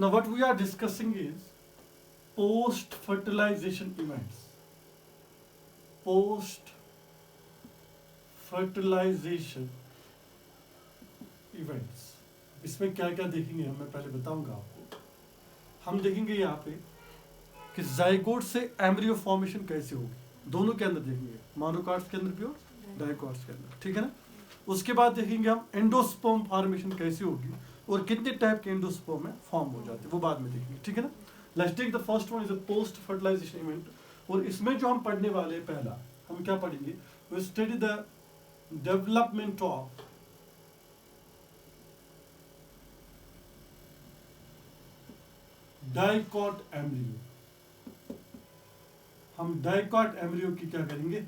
Now what we are discussing is post fertilization events. Post fertilization events. इसमें क्या क्या देखेंगे हम, मैं पहले बताऊंगा आपको. हम देखेंगे यहाँ पे कि जाइगोट से एम्ब्रियो फॉर्मेशन कैसे होगी, दोनों के अंदर देखेंगे, मोनोकॉट्स के अंदर भी और डाइकॉट्स के अंदर, ठीक है ना. उसके बाद देखेंगे हम एंडोस्पर्म फॉर्मेशन कैसे होगी और कितने टाइप के एंडोस्पर्म में फॉर्म हो जाते हैं, वो बाद में देखेंगे, ठीक है ना. Let's take the first one is a post fertilization event. और इसमें जो हम पढ़ने वाले हैं, पहला हम क्या पढ़ेंगे, we study the development of dicot embryo. हम डाइकॉट एम्ब्रियो की क्या करेंगे,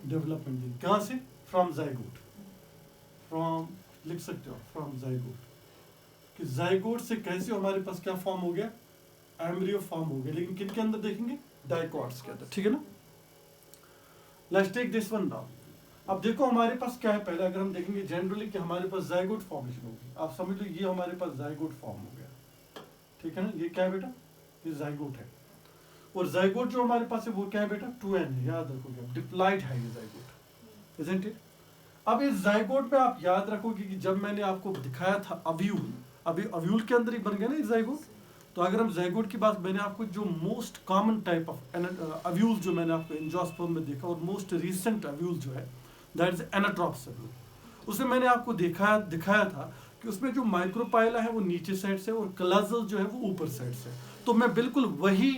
डेवलपमेंट देंगे. कहां से, फ्रॉम जाइगोट, फ्रॉम लिख सकते हो फ्रॉम जाइगोट, कि जाइगोट से कैसे हमारे पास क्या फॉर्म हो गया, एम्ब्रियो फॉर्म हो गया. लेकिन किन के अंदर देखेंगे, डाइकॉट्स के अंदर, ठीक है ना. Let's take this one now. अब देखो हमारे पास क्या है, पहले अगर हम देखेंगे जनरली कि हमारे पास जाइगोट फॉर्मेशन होगी. आप समझ लो ये हमारे पास जाइगोट फॉर्म हो गया, ठीक है ना. ये क्या है बेटा, ये जाइगोट है. और जाइगोट जो हमारे पास है वो क्या है बेटा, 2n है, याद रखोगे आप, डिप्लॉइड है ये जाइगोट, इजंट इट. अब इस जाइगोट में आप याद रखोगे कि जब मैंने आपको दिखाया था अव्यूल, अभी अव्यूल के अंदर ही बन गया ना ये जाइगोट. तो अगर हम जाइगोट की बात, मैंने आपको जो मोस्ट कॉमन टाइप ऑफ अव्यूल जो मैंने आपको एंजियोस्पर्म में देखा और मोस्ट रिसेंट अव्यूल जो है दैट इज एनाट्रोप्स अव्यूल. उसमें मैंने आपको दिखाया था कि उसमें जो माइक्रोपाइला है वो नीचे साइड से और क्लाजल जो है वो ऊपर साइड से. तो मैं बिल्कुल वही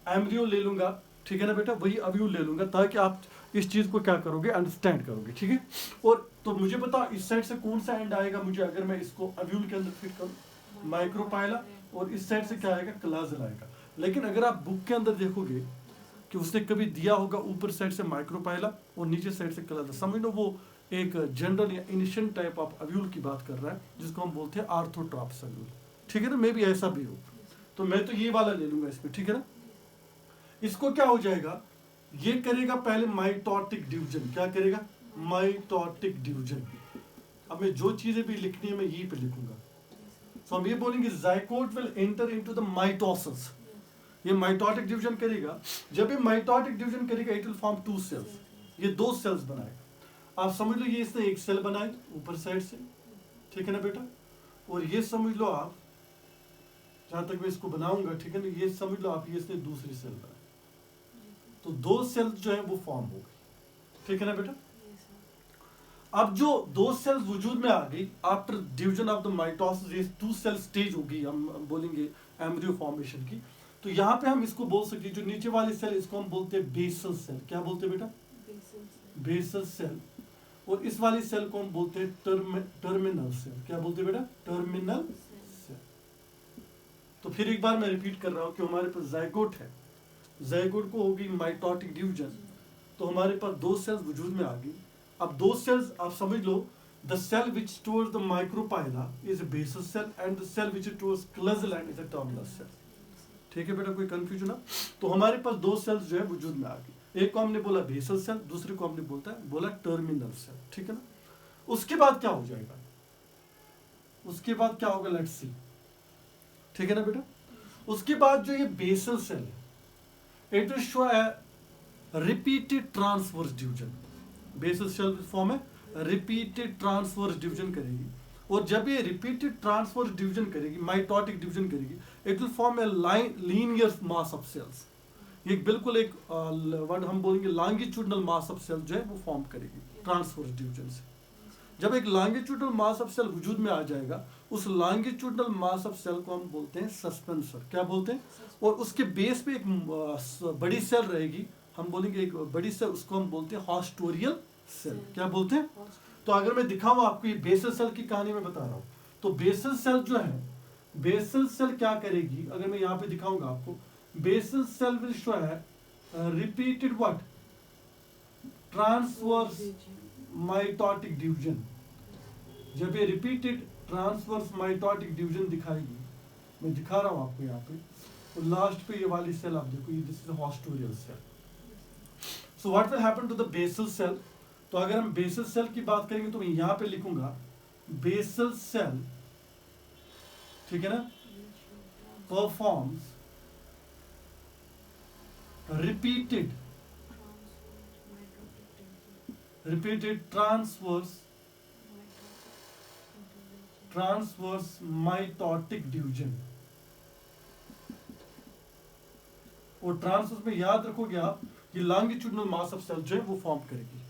एम्ब्रियो ले लूंगा, ठीक है ना बेटा, वही अव्यूल ले लूंगा, ताकि आप इस चीज को क्या करोगे, अंडरस्टैंड करोगे, ठीक है. और तो मुझे पता इस साइड से कौन सा एंड आएगा मुझे, अगर मैं इसको अव्यूल के अंदर फिट करूं, माइक्रोपाइला, और इस साइड से क्या आएगा, क्लाजल आएगा. लेकिन अगर आप बुक के अंदर देखोगे कि उसने कभी दिया होगा ऊपर साइड से माइक्रोपाइला और नीचे साइड से क्लाजल, समझ लो वो एक जनरल या इनिशियल टाइप ऑफ अव्यूल की बात कर रहा है जिसको हम बोलते हैं आर्थोट्रॉप्स अव्यूल, ठीक है ना. मे भी ऐसा भी हो, तो मैं तो ये वाला ले लूंगा इसमें, ठीक है ना. इसको क्या हो जाएगा, ये करेगा पहले माइटोटिक डिवीजन. क्या करेगा, माइटोटिक डिवीजन. अब मैं जो चीजें भी लिखनी है मैं यही पे लिखूंगा. सो हम ये बोलेंगे zygote will enter into the mitosis. ये माइटोटिक डिवीजन करेगा. जब ये माइटोटिक डिवीजन करेगा इट विल फॉर्म 2 सेल्स. ये 2 सेल्स बनाएगा. आप समझ लो ये इसने एक सेल बनाई ऊपर साइड से, ठीक है ना बेटा. और ये समझ लो आप, जहां तक मैं इसको बनाऊंगा, ठीक है ना, ये समझ लो आप, ये इसने दूसरी सेल बनाई. तो 2 सेल जो है वो फॉर्म हो गई, ठीक है ना बेटा. अब जो 2 सेल्स वजूद में आ गई after division of the mitosis, ये 2 सेल स्टेज होगी, हम बोलेंगे एम्ब्रियो फॉर्मेशन की. तो यहाँ पे हम इसको बोल सकते हैं, जो नीचे वाली सेल इसको हम बोलते हैं बेसल सेल. क्या बोलते हैं बेटा, बेसल सेल. और इस वाली सेल को हम बोलते हैं टर्मिनल सेल. क्या बोलते हैं बेटा, टर्मिनल सेल. तो फिर एक बार मैं रिपीट कर रहा हूं कि हमारे पास जाइगोट है, जाइगोट को होगी माइटोटिक डिवीजन, तो हमारे पास 2 सेल्स वजूद में आ गई. अब 2 सेल्स आप समझ लो, the cell which towards the micropylar is a basal cell and the cell which towards chalazal end is a terminal cell. ठीक है बेटा, कोई कंफ्यूजन ना. तो हमारे पास 2 सेल्स जो है वजूद में आ गई. एक को हमने बोला बेसल सेल, दूसरे को हमने बोला टर्मिनल सेल, ठीक है ना. उसके बाद क्या हो जाएगा, उसके बाद क्या होगा, लेट्स सी, ठीक है ना बेटा. उसके बाद जो ये बेसल सेल है, it will show a repeated transverse division. Basal cell form है, रिपीटेड ट्रांसवर्स डिवीजन करेगी. और जब ये रिपीटेड ट्रांसवर्स डिवीजन करेगी, माइटोटिक डिवीजन करेगी, it will form a linear mass of cells. ये बिल्कुल एक वर्ड हम बोलेंगे लॉन्गिट्यूडनल मास ऑफ सेल जो है वो फॉर्म करेगी ट्रांसवर्स डिवीजन से. जब एक लॉन्गिट्यूडनल मास ऑफ सेल वजूद में आ जाएगा, उस लॉन्गिट्यूडनल मास ऑफ सेल को हम बोलते हैं सस्पेंसर. क्या बोलते हैं. और उसके बेस पे एक बड़ी सेल रहेगी, हम बोलेंगे एक बड़ी सेल, उसको हम बोलते हैं हॉस्टोरियल सेल. क्या बोलते हैं. तो अगर मैं दिखाऊं आपको, ये बेसल सेल की कहानी मैं बता रहा हूं. तो बेसल सेल जो है, बेसल सेल क्या करेगी, अगर मैं यहाँ पे दिखाऊंगा आपको, बेसल सेल विल शो है repeated what, transverse mitotic division. जब ये रिपीटेड ट्रांसवर्स माइटोटिक डिवीजन दिखाएगी, मैं दिखा रहा हूं आपको यहाँ पे, तो लास्ट पे ये वाली सेल आप देखो, ये this is haustorial cell. So what will happen to the basal cell. तो अगर हम बेसल सेल की बात करेंगे तो मैं यहाँ पे लिखूंगा बेसल सेल, ठीक है ना. performs repeated transverse mitotic division. और ट्रांसवर्स में याद रखोगे आप, ये लॉन्गिट्यूडिनल मास ऑफ सेल जो है वो फॉर्म करेगी.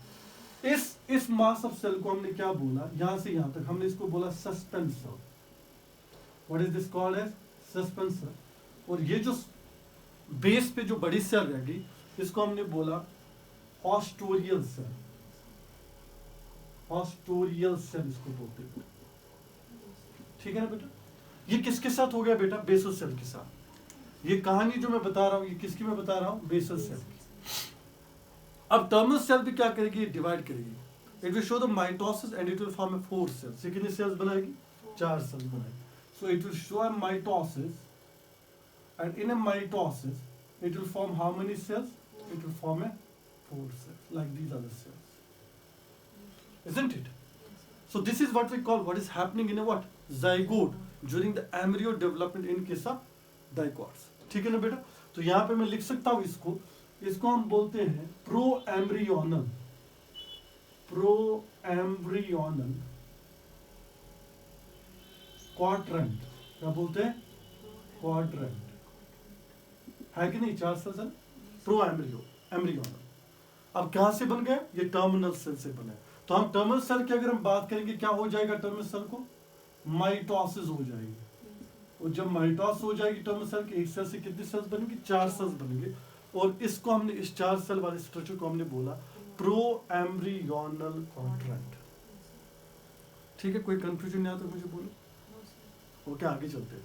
इस मास ऑफ सेल को हमने क्या बोला, यहां से यहां तक हमने इसको बोला suspensor. What is this called as suspensor. और ये जो बेस पे जो बड़ी सेल रह गई इसको हमने बोला हॉस्टोरियल सेल. हॉस्टोरियल सेल इसको बोलते हैं. ठीक है ना बेटा. ये किसके साथ हो गया बेटा, बेसल सेल के साथ. ये कहानी जो मैं बता रहा हूं ये किसकी मैं बता रहा हूं, बेसल सेल की. अब टर्मिनल सेल भी क्या करेगी, डिवाइड करेगी. It will show the mitosis and it will form 4 cells. ये कितने सेल्स बनाएगी, 4 सेल्स बनाएगी. So it will show a mitosis and in a mitosis it will form how many cells, it will form a 4 cells like these are the cells, isn't it? So this is what we call, what is happening in a what, zygote during the embryo development in case of dicots. ठीक है ना बेटा. तो यहाँ पे मैं लिख सकता हूँ इसको हम बोलते हैं प्रो एम्ब्रियोनल क्वाड्रेंट. क्या बोलते हैं, क्वाड्रेंट. है कि नहीं, 4 सेल्स है. Pro embryonal. अब कहां से बन गए, ये टर्मिनल सेल से बने. तो हम टर्मिनल सेल की अगर हम बात करेंगे क्या हो जाएगा, टर्मिनल सेल को माइटोसिस हो जाएगी. और जब माइटोसिस हो जाएगी टर्मिनल सेल की, एक सेल से कितनी सेल्स बनेंगी, 4 सेल्स बनेंगे. और इसको हमने, इस 4 सेल वाले स्ट्रक्चर को हमने बोला प्रो एम्ब्रियोनल क्वाड्रेंट. ठीक है, कोई कंफ्यूजन नहीं आता मुझे बोलो. ओके, आगे चलते हैं.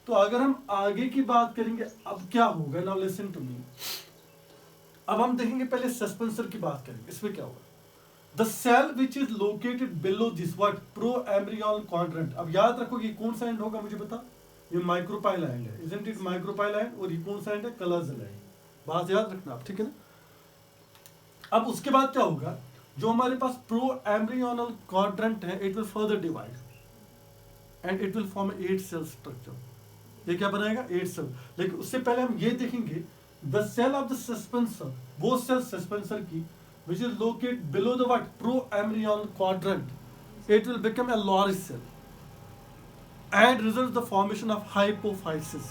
तो अगर हम आगे की बात करेंगे अब क्या होगा, नाउ लिसन टू मी. अब हम देखेंगे पहले सस्पेंसर की बात करेंगे. इसमें क्या होगा, the cell which is located below this what, pro embryonal quadrant. अब याद रखो ये कौन सा एंड होगा मुझे बता, ये माइक्रोपाइला एंड है, इजंट इट, माइक्रोपाइला एंड. और ये कौन सा एंड है, कलाजल एंड. बात याद रखना आप, ठीक है ना. अब उसके बाद क्या होगा, जो हमारे पास प्रो एम्ब्रियोनल क्वाड्रेंट है, it will further divide and it will form 8 cell structure. ये क्या बनाएगा, 8 सेल. लेकिन उससे पहले हम ये देखेंगे the cell of the suspensor, वो सेल सस्पेंसर की which is located below the what, pro embryonal quadrant, it will become a large cell and results the formation of hypophysis.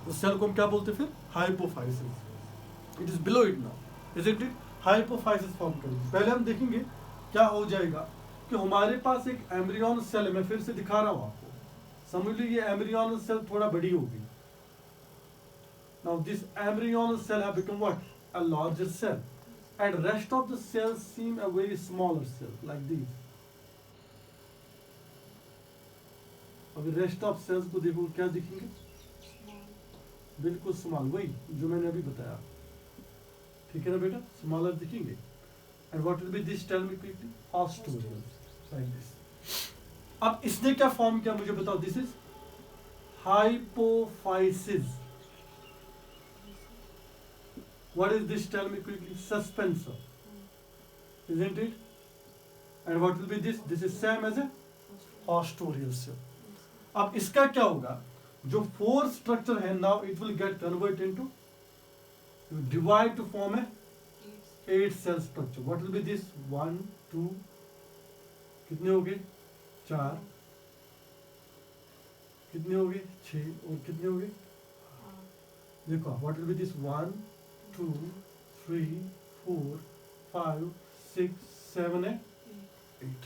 उस सेल को हम क्या बोलते हैं फिर, hypophysis. It is below it now, isn't it? Hypophysis form करेगी. पहले हम देखेंगे क्या हो जाएगा कि हमारे पास एक एम्ब्रियोनल सेल है. मैं फिर से दिखा रहा हूँ आपको, समझ लीजिए ये एम्ब्रियोनल सेल थोड़ा बड़ी होगी. Now this embryonal cell have become what, a larger cell, and rest of the cells seem a very smaller cell like these. अभी रेस्ट ऑफ सेल्स को देखो क्या दिखेंगे, बिल्कुल स्मॉल, वही जो मैंने अभी बताया. ठीक है ना बेटा, स्मॉलर दिखेंगे. And what will be this, tell me quickly, haustorial like this. अब इसने क्या फॉर्म किया मुझे बताओ, this is hypophysis. What is this, tell me quickly, suspensor, isn't it? And what will be this, this is same as a hostorial cell. अब इसका क्या होगा, जो 4 स्ट्रक्चर है, now it will get convert into, divide to form a 8 cell structure. What will be this, 1 2, कितने हो गए, 4, कितने हो गए, 6, और कितने हो गए, देखो. What will be this, 1 2 3 4 5 6 7 and 8.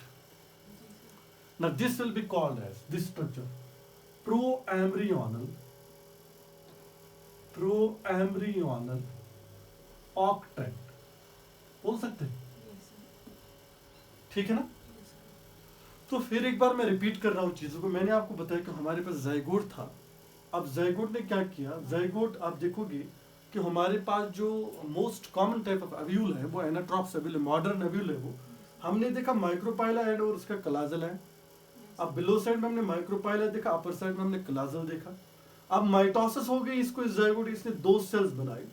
Now this will be called as, this structure, proembryonal octet बोल सकते हैं. ठीक है ना. तो फिर एक बार मैं रिपीट कर रहा हूँ चीजों को. मैंने आपको बताया कि हमारे पास जाइगोट था. अब जाइगोट ने क्या किया, जाइगोट आप देखोगे कि हमारे पास जो मोस्ट कॉमन टाइप ऑफ एव्यूल है वो एनाट्रॉप्स एव्यूल है, मॉडर्न एव्यूल है. वो हमने देखा माइक्रोपाइला एंड और उसका कलाजल है. अब बिलो साइड में हमने माइक्रोपाइला देखा, अपर साइड में हमने कलाजल देखा. अब माइटोसिस हो गई इसको, इस जाइगोट इसने 2 सेल्स बनाए.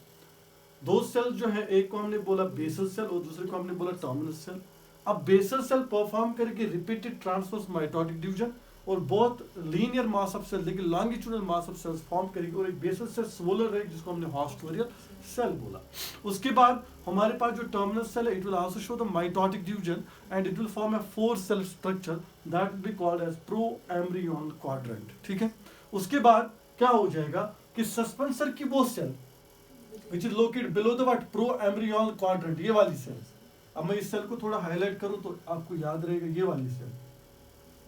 2 सेल जो है, एक को हमने बोला बेसल सेल और दूसरे को हमने बोला टर्मिनल सेल. अब बेसल सेल परफॉर्म करके रिपीटेड ट्रांसवर्स माइटोटिक डिवीजन और बहुत लीनियर मास ऑफ सेल लेकिन longitudinal mass of cells form करेगी और एक बेसल सेल स्वोलन रहेगी जिसको हमने हॉस्टोरियल सेल बोला। उसके बाद हमारे पास जो टर्मिनल सेल है it will also show the mitotic division and it will form a 4 cell structure that will be called as pro embryonic quadrant. ठीक है, उसके बाद क्या हो जाएगा कि सस्पेंसर की वो cell which is located below the what pro embryonic quadrant, ये वाली सेल। अब मैं इस सेल को थोड़ा हाईलाइट करूं तो आपको याद रहेगा ये वाली सेल,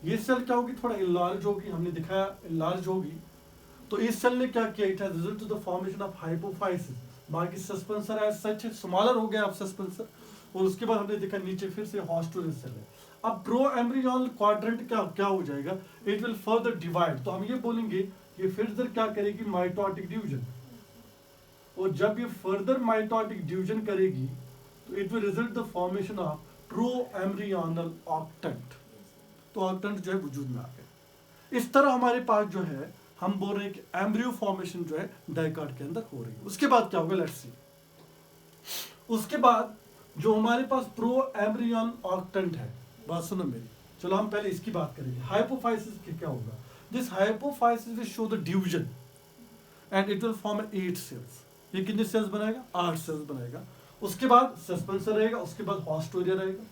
ये सेल क्या होगी थोड़ा इनलार्ज होगी, हमने दिखाया इनलार्ज होगी। तो इस सेल ने क्या किया, it has result to the formation of hypophysis. बाकी सस्पेंसर एज सच स्मॉलर हो गया अब सस्पेंसर, और उसके बाद हमने देखा नीचे फिर से हॉस्टोरियल सेल है। अब प्रो एम्ब्रियोनल क्वाड्रेंट क्या हो जाएगा, इट विल फर्दर डिवाइड। तो हम ये बोलेंगे ये फिर क्या करेगी, माइटोटिक डिवीजन, और जब ये फर्दर माइटोटिक डिवीजन करेगी तो it will result the formation of pro embryonal octant. तो ऑक्टेंट जो है वजूद में आ गया। इस तरह हमारे पास जो है हम बोल रहे हैं कि एम्ब्रियो फॉर्मेशन जो है डाइकाट के अंदर हो रही है। उसके बाद क्या होगा, लेट्स सी। उसके बाद जो हमारे पास प्रो एम्ब्रियन ऑक्टेंट है, बात सुनो मेरी, चलो हम पहले इसकी बात करेंगे। हाइपोफाइसिस के क्या होगा, this hypophysis will show the division and it will form 8 cells. ये कितने सेल्स बनाएगा, 8 सेल्स बनाएगा। उसके बाद सस्पेंसर रहेगा, उसके बाद हॉस्टोरिया रहेगा।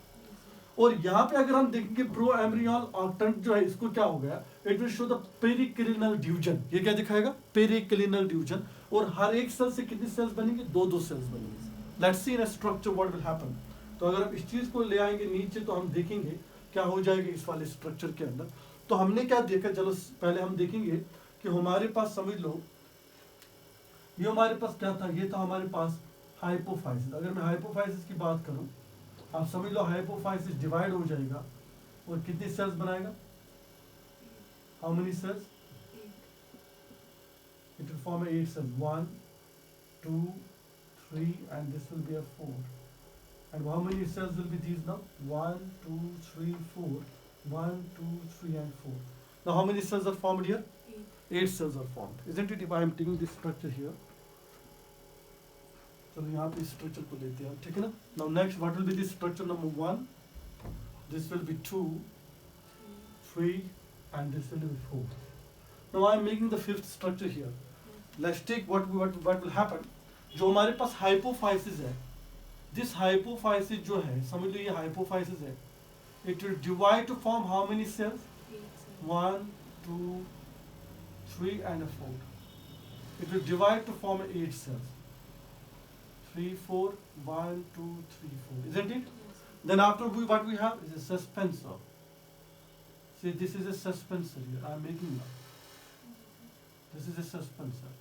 और यहाँ पे अगर हम देखेंगे प्रो एम्ब्रियोनल ऑक्टेंट जो है इसको क्या हो गया, it will show the periclinal division. ये क्या दिखाएगा, पेरिक्लिनल डिवीजन। और हर एक सेल से कितनी सेल्स बनेंगे, 2-2 सेल्स बनेंगे। Let's see in structure what will happen. तो अगर हम इस चीज को ले आएंगे नीचे तो हम देखेंगे क्या हो जाएगा इस वाले स्ट्रक्चर के अंदर। तो हमने क्या देखा, चलो पहले हम देखेंगे कि हमारे पास समझ लो ये हमारे पास क्या था, ये था हमारे पास हाइपोफाइसिस। अगर मैं हाइपोफाइसिस की बात करूं, आप समझ लो हाइपोफाइसिस डिवाइड हो जाएगा और कितनी सेल्स बनाएगा, how many cells, it will form 8 cells, 1 2 3 and this will be a 4. And how many cells will be these now, 1 2 3 4, 1 2 3 and 4. Now how many cells are formed here, 8 cells are formed, isn't it? If I am taking this structure here, चलो यहाँ पे structure को लेते हैं, ठीक है ना। Now next what will be this structure number 1, this will B 2 3 and this will be 4. Now I am making the 5th structure here. Let's take what will happen. जो हमारे पास हाइपोफाइसिस है, दिस हाइपोफाइसिस जो है समझ लो ये hypophysis है, it will divide to form how many cells, 1 2 3 and 4. It will divide to form 8 cells, 3 4 1 2 3 4, isn't it? Then after what we have is a suspensor. See, this is a suspensor here I am making now. This is a suspensor.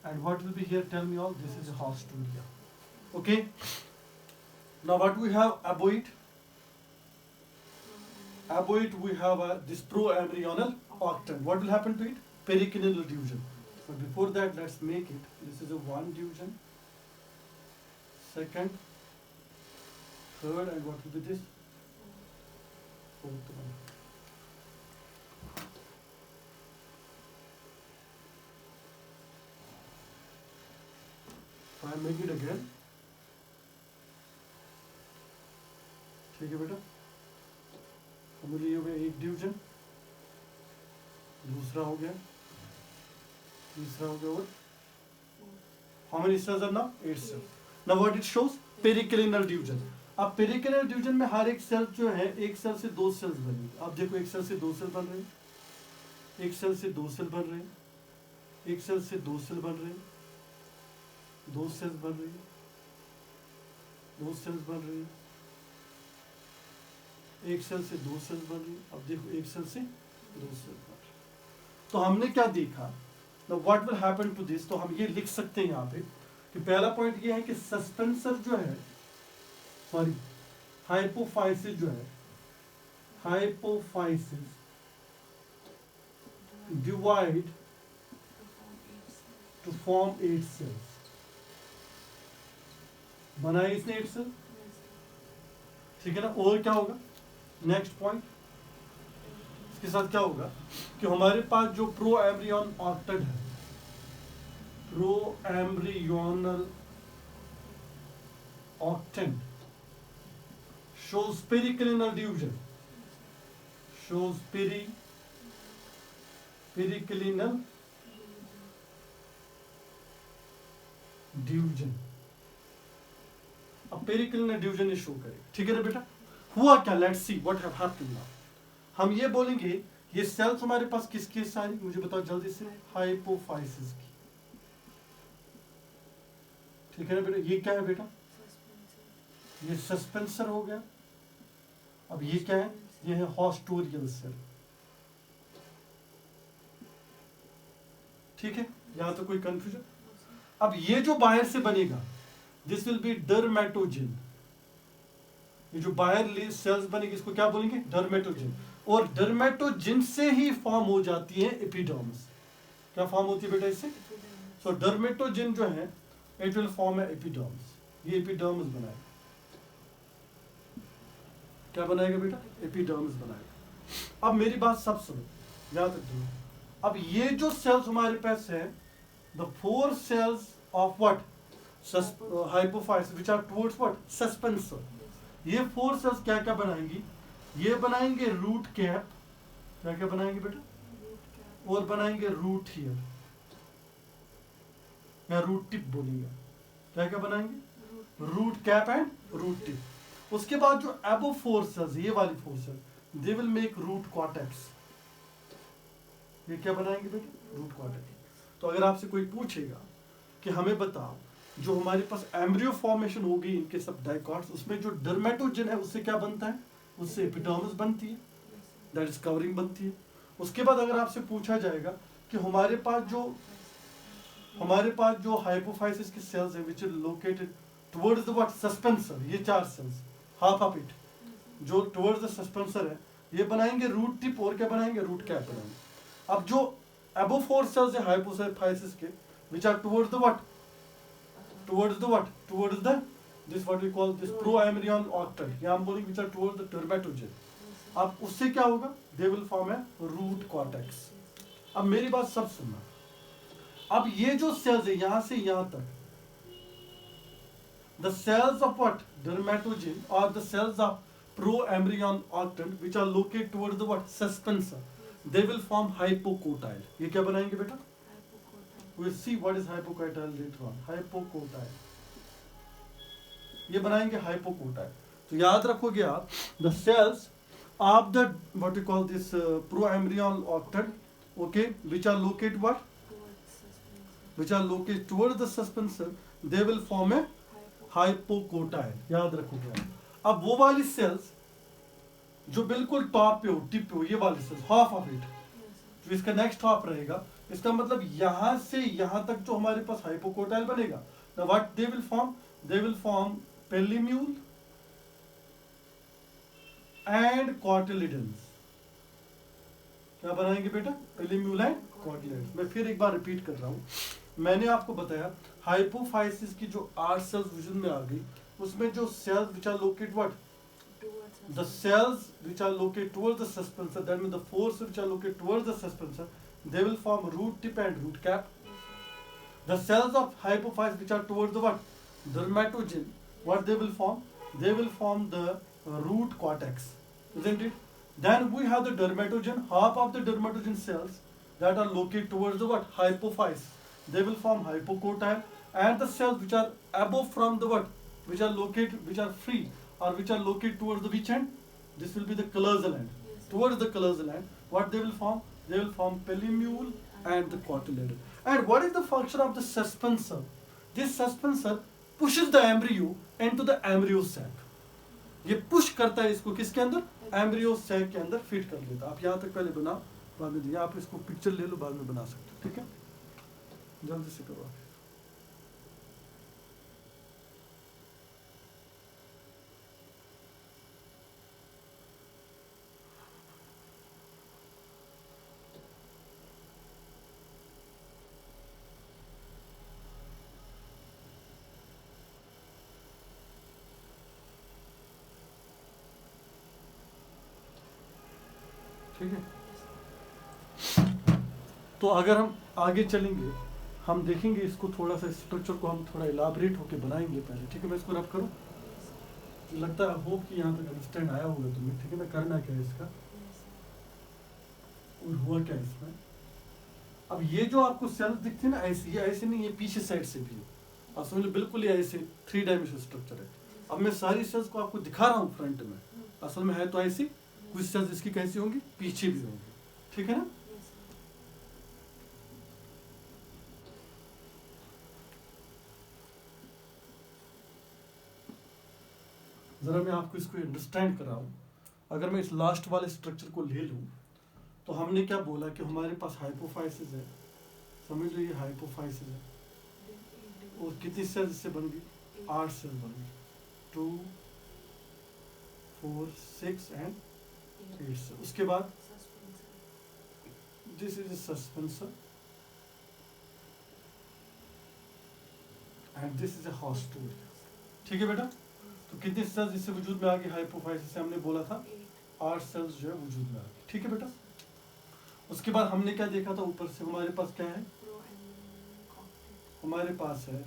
And what will be here, tell me all, this is a hostelria. Okay. Now what we have, aboid. Aboid we have this proembryonal octant. What will happen to it? Periclinal division. But before that, let's make it. This is a 1 division, 2nd, 3rd, and what will be this? 4th one. So I make it again. ठीक है बेटा, समझ लीजिए हो गया एक division, दूसरा हो गया, तीसरा हो गया, और how many cells are now? 8 cells. Now what it shows? Periclinal division. अब पेरिक्लिनल डिवीजन में हर एक सेल जो है, एक सेल से 2 सेल्स बनेंगे। आप देखो एक सेल से 2 सेल बन रहे हैं, एक सेल से 2 सेल बन रहे हैं, एक सेल से 2 सेल बन रहे हैं, 2 सेल्स बन रही है, 2 सेल्स बन रही है, एक सेल से 2 सेल्स बन रही है। अब देखो एक सेल से 2 सेल्स बन रही है। तो हमने क्या देखा, Now what will happen to this? तो हम ये लिख सकते हैं यहाँ पे कि पहला पॉइंट ये है कि सस्पेंसर जो है, सॉरी हाइपोफाइसिस जो है, hypophysis divide to form 8 cells. बनाए इसने 8 सेल, ठीक है ना। और क्या होगा, नेक्स्ट पॉइंट इसके साथ क्या होगा कि हमारे पास जो प्रो एम्ब्रियन ऑक्टेंट है, pro embryonal octant shows periclinal division, shows periclinal division. अब पेरिक्लिनल डिवीजन ये शो करे, ठीक है ना बेटा। हुआ क्या, let's see what have happened now. हम ये बोलेंगे ये सेल्स हमारे पास किसकी सारी, मुझे बताओ जल्दी से, हाइपोफाइसिस की, ठीक है ना बेटा। ये क्या है बेटा, ये सस्पेंसर हो गया। अब ये क्या है, ये है हॉस्टोरियल सेल, ठीक है, यहां तो कोई कंफ्यूजन। अब ये जो बाहर से बनेगा दिस विल बी डर्मेटोजिन, ये जो बाहर सेल्स बनेगी इसको क्या बोलेंगे, डर्मेटोजिन। और डर्मेटोजिन से ही फॉर्म हो जाती है एपिडर्मिस। क्या फॉर्म होती है बेटा इससे, सो डर्मेटोजिन जो है इट विल फॉर्म है एपिडर्मिस, ये एपिडर्मिस बनाएगा। क्या बनाएगा बेटा, एपिडर्मिस बनाएगा। अब मेरी बात सब सुनो, याद रखिए। अब ये जो सेल्स हमारे पास है, the 4 cells of what hypophysis which are towards what suspensor, ये 4 cells क्या क्या बनाएंगी, ये बनाएंगे रूट कैप, क्या क्या बनाएंगे बेटा, और बनाएंगे रूट हियर या रूट टिप बोलेंगे। क्या क्या बनाएंगे, root cap and root tip. उसके बाद जो अबव 4 cells, ये वाली 4 cells they will make root cortex. ये क्या बनाएंगे बेटा, रूट कॉर्टेक्स। तो अगर आपसे कोई पूछेगा कि हमें बताओ जो हमारे पास एम्ब्रियो फॉर्मेशन होगी इनके सब डाइकॉट्स, उसमें जो डर्मेटोजिन है उससे क्या बनता है, उससे एपिडर्मिस बनती है, दैट इज कवरिंग बनती है। उसके बाद अगर आपसे पूछा जाएगा कि हमारे पास जो हाइपोफाइसिस की सेल्स है which are located towards the what suspensor, ये 4 सेल्स, हाफ ऑफ इट जो टुवर्ड्स द सस्पेंसर है, ये बनाएंगे रूट टिप और क्या बनाएंगे, रूट कैप बनाएंगे। अब जो above 4 cells है hypophysis के which are towards the what this what we call this proembryon octant, या हम बोलेंगे which are towards the dermatogen। अब उससे क्या होगा, they will form a root cortex। अब मेरी बात सब सुनना, अब ये जो सेल्स है यहां से यहां तक, the cells of what dermatogen or the cells of proembryon octant which are located towards the what suspensor, they will form hypocotyle। ये क्या बनाएंगे बेटा, we will see what is hypocotyle later on। hypocotyle ये बनाएंगे hypocotyle। तो याद रखोगे आप, the cells of the what we call this proembryon octant, okay, which are located towards the suspensor, they will form a hypocotyle। याद रखोगे आप। अब वो वाली सेल्स जो बिल्कुल टॉप पे हो, टिप पे हो, ये वाली सेल्स हाफ ऑफ इट, जो इसका नेक्स्ट हाफ रहेगा, इसका मतलब यहां से यहां तक जो हमारे पास हाइपोकोटाइल बनेगा, now what they will form plumule and cotyledons. क्या बनाएंगे बेटा, पेलिम्यूल एंड कॉटिलिडन्स। मैं फिर एक बार रिपीट कर रहा हूं, मैंने आपको बताया हाइपोफाइसिस की जो 8 सेल्स विजन में आ गई, उसमें जो cells which are located what, the cells which are located towards the suspensor, that means the 4 cells which are located towards the suspensor, they will form root tip and root cap. The cells of hypophysis which are towards the what, dermatogen, what they will form the root cortex, isn't it? Then we have the dermatogen, half of the dermatogen cells that are located towards the what, hypophysis, they will form hypocotyle, and the cells which are above from the what, which are free or which are located towards the which end, this will be the callosal end, towards the callosal end, what they will form, they will form pelimule and the cotyledon. And what is the function of the suspensor? This suspensor pushes the embryo into the embryo sac। ये push करता है इसको किसके अंदर, embryo sac के अंदर fit कर लेता। आप यहाँ तक पहले बनाओ, बाद में दिया, आप इसको पिक्चर ले लो, बाद में बना सकते हो, ठीक है, जल्दी से करो। ठीक है, तो अगर हम आगे चलेंगे हम देखेंगे इसको, थोड़ा सा स्ट्रक्चर को हम थोड़ा इलाबरेट होके बनाएंगे पहले, ठीक है। मैं इसको रब करूँ, लगता है होप कि यहाँ तक अंडरस्टैंड आया होगा तुम्हें, ठीक है। मैं करना क्या है इसका, और हुआ क्या इसमें, अब ये जो आपको सेल्स दिखते हैं ना ऐसे, ये ऐसे नहीं, ये पीछे साइड से भी है, आप समझ लो बिल्कुल ये ऐसे 3 डायमेंशनल स्ट्रक्चर है। अब मैं सारी सेल्स को आपको दिखा रहा हूँ फ्रंट में, असल में है तो ऐसी, कुछ सेल्स इसकी कैसी होंगी, पीछे भी होंगी, ठीक है ना। जरा मैं आपको इसको अंडरस्टैंड कर रहा हूँ। अगर मैं इस लास्ट वाले स्ट्रक्चर को ले लूँ तो हमने क्या बोला कि हमारे पास हाइपोफाइसिस है, समझ लो ये हाइपोफाइसिस है, और कितनी सेल्स इससे बन गई, 8 सेल बन गई, 2 4 6 एंड 8 सेल। उसके बाद this is suspensor and this is a haustorial, ठीक है बेटा। तो कितनी सेल्स इससे वजूद में आ गई, हाइपोफाइसिस से हमने बोला था 8 सेल्स जो है वजूद में आ गई, ठीक है बेटा। उसके बाद हमने क्या देखा था, ऊपर से हमारे पास क्या है, हमारे पास है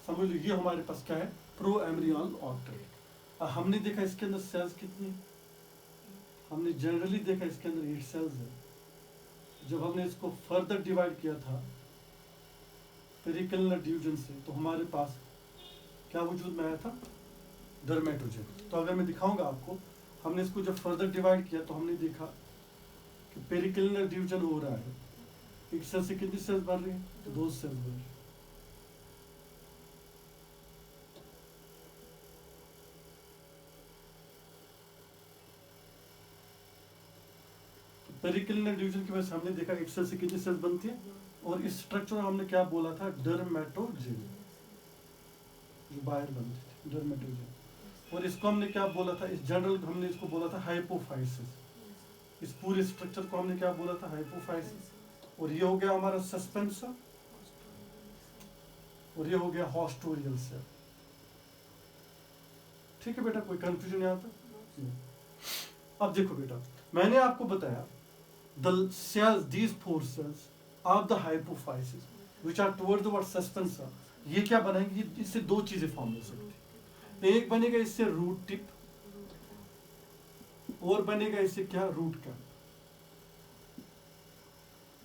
समझ लो ये हमारे पास क्या है, प्रो एम्ब्रियोनल ऑक्टेट। हमने देखा इसके अंदर सेल्स कितनी है, हमने जनरली देखा इसके अंदर 8 सेल्स है। जब हमने इसको फर्दर डिवाइड किया था पेरिकलिनर डिवीजन से, तो हमारे पास क्या वजूद में आया था, डर्मेटोजन। तो अगर मैं दिखाऊंगा आपको, हमने इसको जब फर्दर डिवाइड किया तो हमने देखा कि पेरिकलिनर डिवीजन हो रहा है, एक सेल से कितनी सेल्स बन रही है, 2 सेल्स बन रही है। पेरिकलिनर डिवीजन की वजह से हमने देखा एक सेल से कितनी सेल्स बनती है, और इस स्ट्रक्चर में हमने क्या बोला था, डर्मेटोजन, जो बाहर बनती थी डर्मेटोजन। और इसको हमने क्या बोला था, इस जनरल हमने इसको बोला था हाइपोफाइसिस। इस पूरे स्ट्रक्चर को हमने क्या बोला था, हाइपोफाइसिस। और ये हो गया हमारा सस्पेंसर, और ये हो गया हॉस्टोरियल सेल, ठीक है बेटा। कोई कंफ्यूजन यहाँ पे? अब देखो बेटा, मैंने आपको बताया the cells, these 4 cells of the hypophysis which are towards the suspensor, ये क्या बनाएंगे, इससे 2 चीजें फॉर्म हो सकती है। एक बनेगा इससे रूट टिप, और बनेगा इससे क्या, रूट कैप।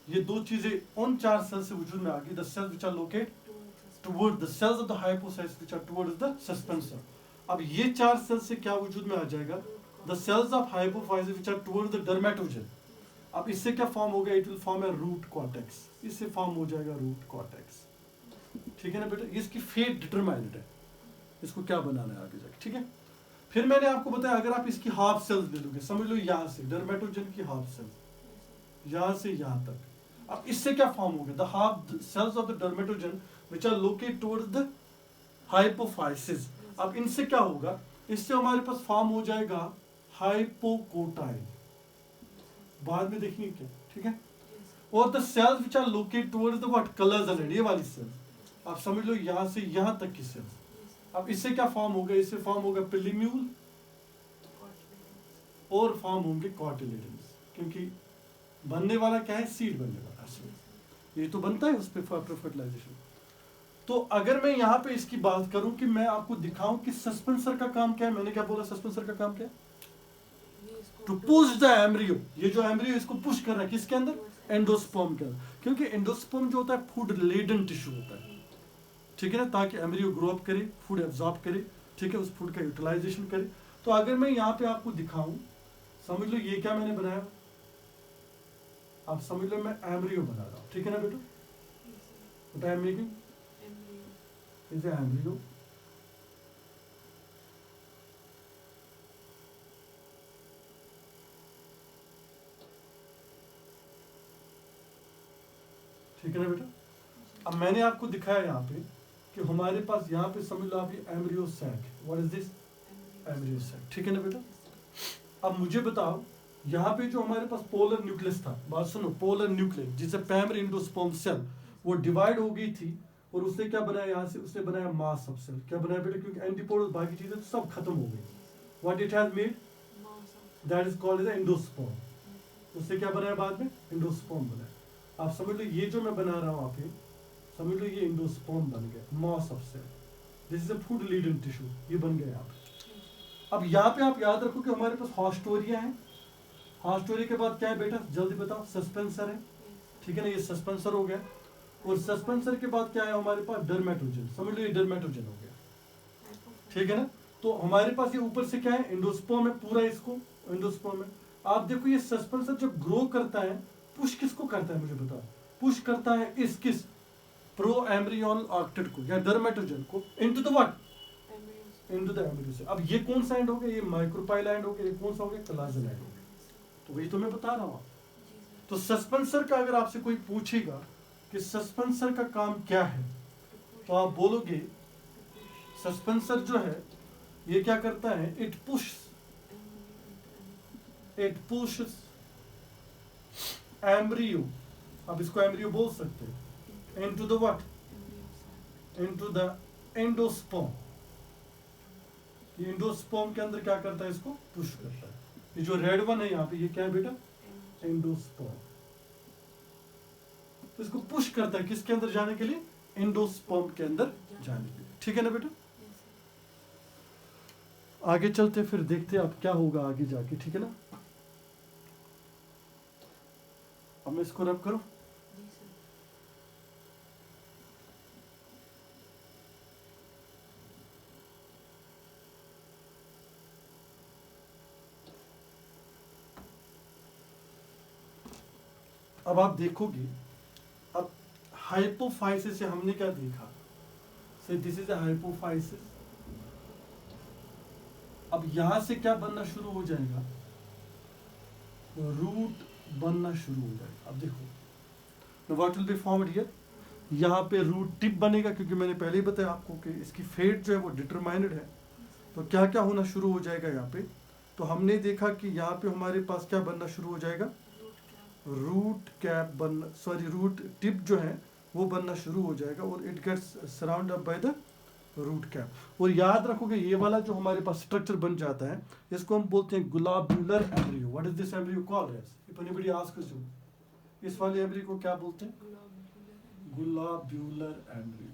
ये 2 चीजें उन 4 सेल्स से वजूद में आ गई, the cells which are located towards the cells of the hypophysis which are towards the suspensor। अब ये 4 सेल्स से क्या वजूद में आ जाएगा, the cells of hypophysis which are towards the dermatogen। अब इससे क्या फॉर्म हो गया, it will form a root cortex, इससे फॉर्म हो जाएगा रूट कॉर्टेक्स, ठीक है ना बेटा। इसकी फेट डिटरमाइंड है, इसको क्या बनाना है आगे जाके, ठीक है। फिर मैंने आपको बताया अगर आप इसकी हाफ सेल्स ले लोगे, समझ लो यहाँ से डर्मेटोजन की हाफ सेल्स, यहाँ से यहाँ तक, अब इससे क्या फॉर्म हो गया, the half cells of the dermatogen which are located towards the hypophysis. अब इनसे क्या होगा, इससे हमारे पास फॉर्म हो जाएगा हाइपोकोटाइल, बाद में देखेंगे क्या, ठीक है। और the cells which are located towards the what, colours, ये वाली सेल्स, आप समझ लो यहाँ से यहाँ तक की सेल्स। अब इससे क्या फॉर्म होगा, इससे फॉर्म होगा पिलिम्यूल और फॉर्म होंगे कॉटिलेडन्स, क्योंकि बनने वाला क्या है, सीड बनने वाला है, ये तो बनता है उस पे आफ्टर फर्टिलाइजेशन। तो अगर मैं यहाँ पे इसकी बात करूं कि मैं आपको दिखाऊं कि सस्पेंसर का काम क्या है, मैंने क्या बोला, सस्पेंसर का काम क्या है, टू पुश द एम्ब्रियो। ये जो एम्ब्रियो इसको पुश कर रहा है किसके अंदर, एंडोस्पर्म के अंदर, क्योंकि एंडोस्पर्म जो होता है फूड लेडन टिश्यू होता है, ठीक है ना, ताकि एम्ब्रियो ग्रो अप करे, फूड एब्जॉर्ब करे, ठीक है, उस फूड का यूटिलाइजेशन करे। तो अगर मैं यहाँ पे आपको दिखाऊं, समझ लो ये क्या मैंने बनाया, आप समझ लो मैं एम्ब्रियो बना रहा हूँ, ठीक है ना बेटा, what I am making is embryo. ठीक है ना बेटा। अब मैंने आपको दिखाया यहाँ पे कि हमारे पास यहाँ पे समझ लो आप ये embryo sac, what is this, embryo sac, ठीक है ना बेटा। अब मुझे बताओ यहाँ पे जो हमारे पास पोलर न्यूक्लियस था, बात सुनो, पोलर न्यूक्लियस जिसे प्राइमरी एंडोस्पर्म सेल, वो डिवाइड हो गई थी, और उसने क्या बनाया, यहाँ से उसने बनाया मास सब सेल। क्या बनाया बेटा, क्योंकि एंटीपोडल बाकी चीजें सब खत्म हो गई, what it has made, that is called as endosperm. उससे क्या बनाया बाद में, एंडोस्पर्म बनाया। आप समझ लो ये जो मैं बना रहा हूँ आप समझ लो ये एंडोस्पर्म बन गया, mass of cell, this is a food laden tissue, ये बन गया यहाँ पे, अब यहाँ पे आप याद रखो कि हमारे पास हॉस्टोरिया है, हॉस्टोरिया के बाद क्या है बेटा, जल्दी बताओ, सस्पेंसर है, ठीक है ना, ये सस्पेंसर हो गया, और सस्पेंसर के बाद क्या है हमारे पास, डर्मेटोजन, समझ लो ये डर्मेटोजन हो गया, ठीक है ना। तो हमारे पास ये ऊपर से क्या है, एंडोस्पर्म है पूरा, इसको एंडोस्पर्म है। आप देखो ये सस्पेंसर जब ग्रो करता है, पुश किसको करता है मुझे बताओ, पुश करता है इस किस प्रो एम्ब्रियोनल ऑक्टेट को या डर्मेटोजन को into the what, into the embryo से। अब ये कौन सा एंड हो गया, ये माइक्रोपाइल एंड हो गया, ये कौन सा हो गया, कलाजल एंड हो गया। तो वही तो मैं बता रहा हूँ। तो सस्पेंसर का अगर आपसे कोई पूछेगा कि सस्पेंसर का काम क्या है, तो आप बोलोगे सस्पेंसर जो है ये क्या करता है, इट पुश एम्ब्रियो, अब इसको एम्ब्रियो बोल सकते हैं, into the what, into the endosperm. ये एंडोस्पर्म के अंदर क्या करता है, इसको पुश करता है। ये जो रेड वन है यहाँ पे, ये क्या है बेटा, एंडोस्पर्म। तो इसको पुश करता है किसके अंदर जाने के लिए, एंडोस्पर्म के अंदर जाने के लिए, ठीक है ना बेटा। आगे चलते फिर देखते अब क्या होगा आगे जाके, ठीक है ना। अब मैं इसको रब करूं, अब आप देखोगे, अब हाइपोफाइसिस से हमने क्या देखा, से दिस इज अ हाइपोफाइसिस। अब यहां से क्या बनना शुरू हो जाएगा, रूट बनना शुरू हो जाएगा। अब देखो what will be formed here, यहाँ पे रूट टिप बनेगा, क्योंकि मैंने पहले ही बताया आपको कि इसकी फेट जो है वो डिटरमाइंड है। तो क्या क्या होना शुरू हो जाएगा यहाँ पे, तो हमने देखा कि यहाँ पे हमारे पास क्या बनना शुरू हो जाएगा, रूट कैप बनना, सॉरी रूट टिप जो है वो बनना शुरू हो जाएगा, और it gets surrounded by the root cap. और याद रखोगे ये वाला जो हमारे पास स्ट्रक्चर बन जाता है, इसको हम बोलते हैं globular embryo. What is this embryo called as, if anybody asks you, इस वाले एम्ब्रियो को क्या बोलते हैं, globular embryo.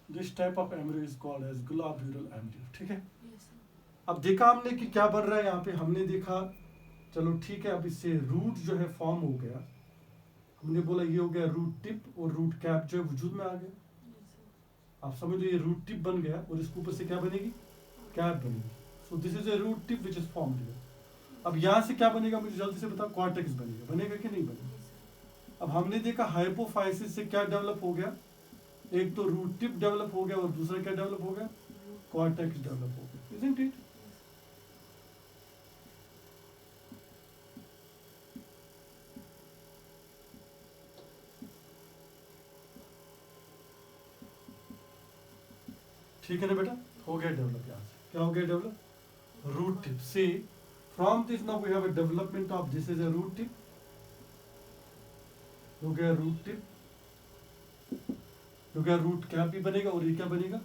This type of embryo is called as globular embryo, ठीक है। अब देखा हमने कि क्या बन रहा है यहाँ पे, हमने देखा, चलो ठीक है, अब इससे रूट जो है फॉर्म हो गया, हमने बोला ये हो गया रूट टिप, और रूट कैप जो है वजूद में आ गया। आप समझ लो ये रूट टिप बन गया, और इसके ऊपर से क्या बनेगी, कैप बनेगी। So this is a root tip which is formed here. अब यहाँ से क्या बनेगा, मुझे जल्दी से बताओ, कॉर्टेक्स बनेगा, बनेगा कि नहीं बनेगा। अब हमने देखा हाइपोफाइसिस से क्या डेवलप हो गया, एक तो रूट टिप डेवलप हो गया, और दूसरा क्या डेवलप हो गया, कॉर्टेक्स डेवलप हो गया, इजंट इट। ठीक है ना बेटा, हो गया डेवलप। यहाँ से क्या हो गया डेवलप, रूट टिप से from this now we have a development of this is a root tip, हो गया रूट टिप, हो गया रूट कैप भी बनेगा, और ये क्या बनेगा,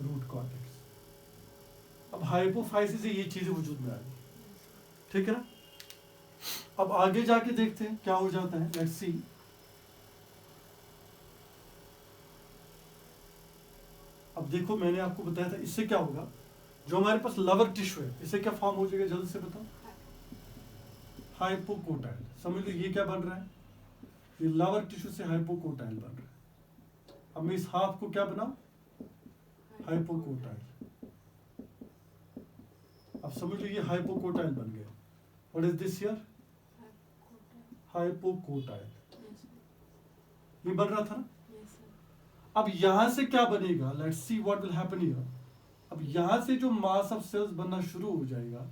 रूट कॉर्टेक्स। अब हाइपोफाइसिस से ये चीजें वजूद में आ गई, ठीक है ना। अब आगे जाके देखते हैं क्या हो जाता है, लेट्स सी। अब देखो मैंने आपको बताया था इससे क्या होगा, जो हमारे पास लवर टिश्यू है इससे क्या फॉर्म हो जाएगा, जल्दी से बताओ, हाइपोकोटाइल। समझ लो ये क्या बन रहा है, ये लवर टिश्यू से हाइपोकोटाइल बन रहा है। अब मैं इस हाफ को क्या बनाऊं, हाइपोकोटाइल। अब समझ लो ये हाइपोकोटाइल बन गया। What is this here, hypocotyl, ये बन रहा था ना। अब यहां से क्या बनेगा, let's see what will happen here. अब यहां से जो मास ऑफ सेल्स बनना शुरू हो जाएगा,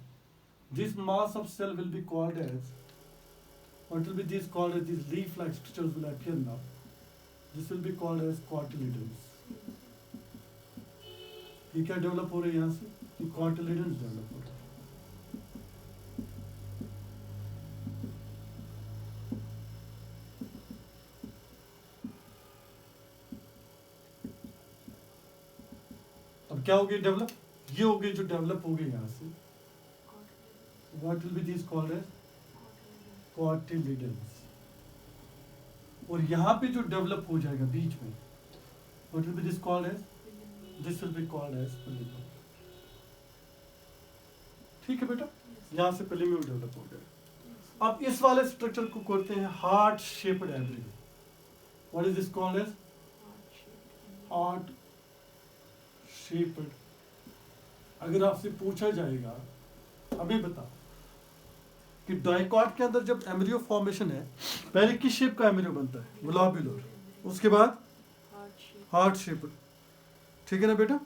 this mass of cell will be called as, what will be this called as, these leaf like structures will appear now, this will be called as cotyledons। ये क्या डेवलप हो रहे हैं यहाँ से, ये cotyledons डेवलप हो रहे हैं। अब क्या हो गया डेवलप, ये हो गए जो डेवलप हो गए यहाँ से, what will be this called as cotyledons। और यहाँ पे जो डेवलप हो जाएगा बीच में, what will be this called as this will be called as plumule. ठीक है बेटा, यहाँ से पिलीम्यूल डेवलप हो गया। अब इस वाले स्ट्रक्चर को करते हैं heart shaped embryo. What is this called as heart shaped. अगर आपसे पूछा जाएगा अभी बता कि डाइकॉट के अंदर जब एम्ब्रियो फॉर्मेशन है पहले किस शेप का एम्ब्रियो बनता है? ग्लोब्यूलर, उसके बाद हार्ट शेप्ड। ठीक है ना बेटा?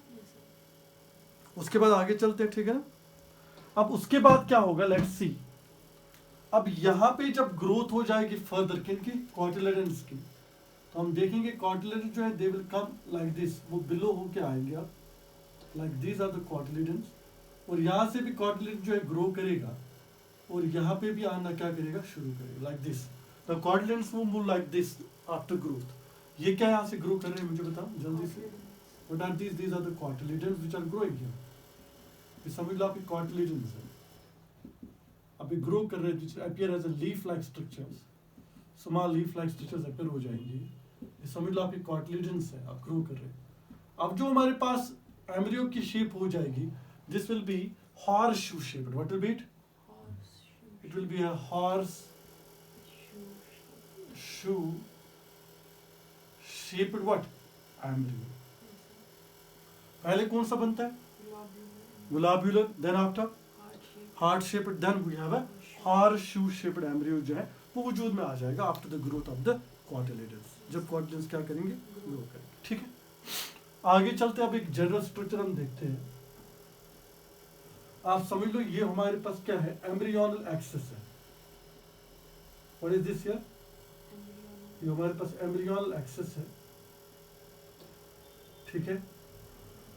उसके बाद आगे चलते हैं, ठीक है ना? अब उसके बाद क्या होगा, लेट्स सी। अब यहां पे जब ग्रोथ हो जाएगी फर्दर किनकी? कॉटिलेडन्स की, तो हम देखेंगे कॉटिलेडन जो है they will come like this, वो बिलो होके आएंगे आप, like this are the cotyledons. और यहां से भी कॉटिलेडन जो है ग्रो करेगा और यहाँ पे भी आना क्या करेगा, शुरू करेगा like this. The cotyledons will move like this after growth. ये क्या यहाँ से ग्रो कर रहे हैं मुझे बताओ जल्दी से। What are these? These are the cotyledons which are growing here. ये समझ लो आपकी कॉटिलेडन्स है, अभी ग्रो कर रहे हैं, appear as a leaf like structures, small leaf like structures appear हो जाएंगे। ये समझ लो आपकी कॉटिलेडन्स है, आप ग्रो कर रहे हैं। अब जो हमारे पास एम्ब्रियो की शेप हो जाएगी, this will B horse shoe shaped. What will B it? It will be a horse shoe shaped what? Embryo. पहले कौन सा बनता है? Globular. Then after heart shaped. Then we have a horseshoe shaped embryo जो है वो वजूद में आ जाएगा after the growth of the cotyledons. जब cotyledons क्या करेंगे? ग्रो करेंगे। ठीक है, आगे चलते अब एक जनरल स्ट्रक्चर हम देखते हैं। आप समझ लो ये हमारे पास क्या है, एम्ब्रियोनल एक्सिस है। What is this here? ये हमारे पास एम्ब्रियोनल एक्सिस है, ठीक है।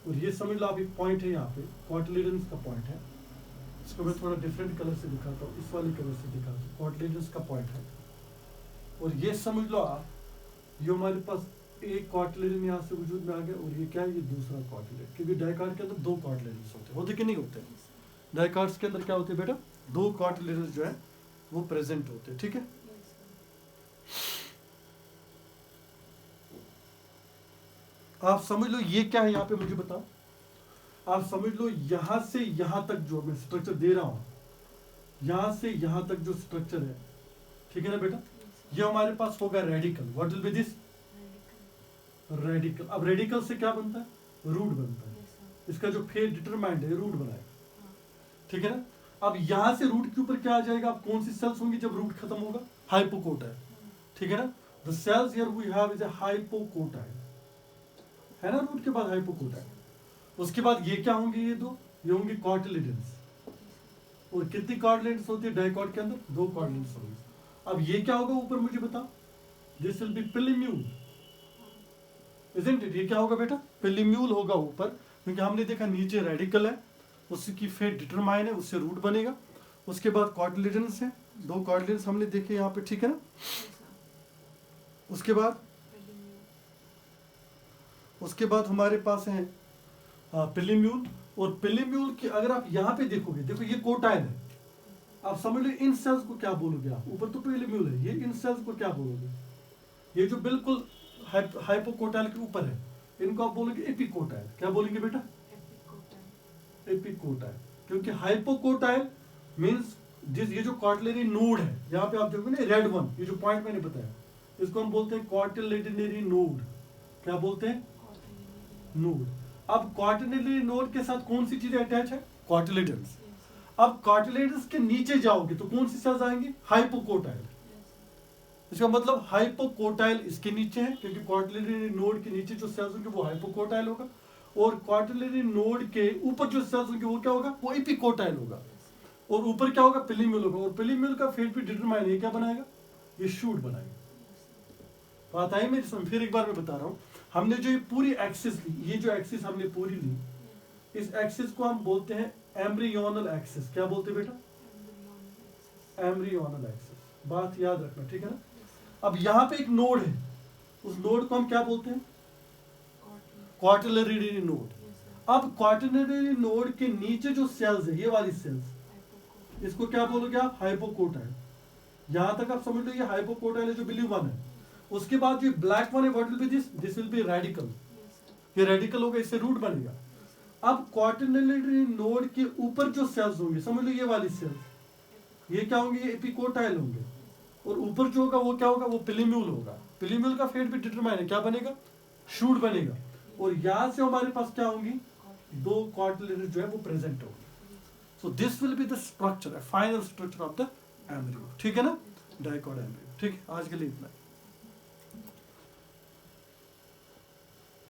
और ये समझ लो आप एक पॉइंट है यहाँ पे, कॉटिलेडन्स का पॉइंट है। इसको मैं थोड़ा डिफरेंट कलर से दिखाता हूँ, इस वाले कलर से दिखाता हूँ। कॉटिलेडन्स का पॉइंट है और ये समझ लो आप, ये हमारे पास एक कॉटिलेडन यहाँ से वजूद में आ गया और ये क्या है, ये दूसरा कॉटिलेडन। क्योंकि डाइकार्ड के अंदर दो कॉटिलेडन्स होते कि नहीं होते? डाइकार्ड्स के अंदर क्या होते हैं बेटा? दो कॉटिलेडन्स जो है वो प्रेजेंट होते हैं, ठीक है। आप समझ लो ये क्या है यहाँ पे मुझे बताओ। आप समझ लो यहां से यहां तक जो मैं स्ट्रक्चर दे रहा हूं, यहां से यहां तक जो स्ट्रक्चर है, ठीक है ना बेटा, ये हमारे पास होगा radical. What will be this? Radical. अब रेडिकल से क्या बनता है? रूट बनता है। इसका जो फेज डिटरमाइंड है रूट बनाएगा, ठीक है ना। अब यहां से रूट के ऊपर क्या आ जाएगा? अब कौन सी सेल्स होंगी जब रूट खत्म होगा? हाइपोकोटाइल, ठीक है ना। The cells here we have is a hypocotyl, है ना, रूट के बाद हाइपोकोटाइल। उसके बाद ये क्या होंगे? ये दो, ये होंगे कॉटिलेडन्स। और कितनी कॉटिलेडन्स होती है डाइकॉट के अंदर? दो कॉटिलेडन्स होंगे। अब ये क्या होगा ऊपर मुझे बताओ? This will be plumule, isn't it? ये क्या होगा बेटा? पिलीम्यूल होगा ऊपर, क्योंकि हमने देखा नीचे रेडिकल है, उसकी फेट डिटरमाइन है, उससे रूट बनेगा। उसके बाद कॉटिलेडन्स है, दो कॉटिलेडन्स हमने देखे यहाँ पे, ठीक है ना। उसके बाद हमारे पास है पिलीम्यूल। और पिलीम्यूल की अगर आप यहाँ पे देखोगे, देखो ये कोटाइल है, आप समझ लो इन सेल्स को क्या बोलोगे आप? ऊपर तो पिलीम्यूल है, ये इन सेल्स को क्या बोलोगे? ये जो बिल्कुल हाइपोकोटाइल के ऊपर है, इनको आप बोलोगे एपिकोटाइल। क्या बोलेंगे बेटा? एपिकोटाइल। क्योंकि हाइपोकोटाइल मींस जिस, ये जो कॉटिलेडनरी नोड है, यहाँ पे आप देखोगे ना रेड वन, ये जो पॉइंट मैंने बताया, इसको हम बोलते हैं कॉटिलेडनरी नोड। क्या बोलते हैं? नोड। अब कॉटिलेडनरी नोड के साथ कौन सी चीजें अटैच है? कॉटिलेडन्स। अब कॉटिलेडन्स के नीचे जाओगे तो कौन सी सेल्स आएंगी? हाइपोकोटाइल। इसका मतलब हाइपोकोटाइल इसके नीचे है, क्योंकि कॉटिलेडनरी नोड के नीचे जो सेल्स होंगे वो हाइपोकोटाइल होगा, और कॉटिलेडनरी नोड के ऊपर जो सेल्स होंगे वो क्या होगा? वो एपिकोटाइल होगा। और ऊपर क्या होगा? पिलीम्यूल होगा। और पिलीम्यूल का फेट भी डिटरमाइन, ये क्या बनाएगा? ये शूट बनाएगा। बात आई मेरी समझ? फिर एक बार मैं बता रहा हूँ, हमने जो ये पूरी एक्सिस ली, ये जो एक्सिस हमने पूरी ली, इस एक्सिस को हम बोलते हैं एम्ब्रियोनल एक्सिस। क्या बोलते हैं बेटा? Embryonal axis. बात याद रखना, ठीक है ना। अब यहाँ पे एक नोड है, उस नोड को हम क्या बोलते हैं? क्वार्टिलरी नोड। अब क्वार्टिलरी नोड के नीचे जो सेल्स है, ये वाली सेल्स, इसको क्या बोलोगे आप? हाइपोकोटाइल। यहां तक आप समझ लो ये हाइपोकोटाइल है जो ब्लू वन है। उसके बाद जो ब्लैक वन है, what will be this? This will B radical. ये रेडिकल होगा, इससे रूट बनेगा। अब क्वाटरनरी नोड के ऊपर जो सेल्स होंगे, समझ लो ये वाली सेल्स, ये क्या होंगे, ये एपिकोटाइल होंगे, और ऊपर जो होगा वो क्या होगा, वो पिलीम्यूल होगा। पिलीम्यूल का फेट भी डिटरमाइन है, क्या बनेगा, शूट बनेगा। और यहां से हमारे पास क्या होंगी, दो क्वाटरनरी जो है वो प्रेजेंट होगी। So this will be the structure, final structure of the embryo, ठीक है ना, डाइकॉट एम्ब्रियो। ठीक है, आज के लिए इतना।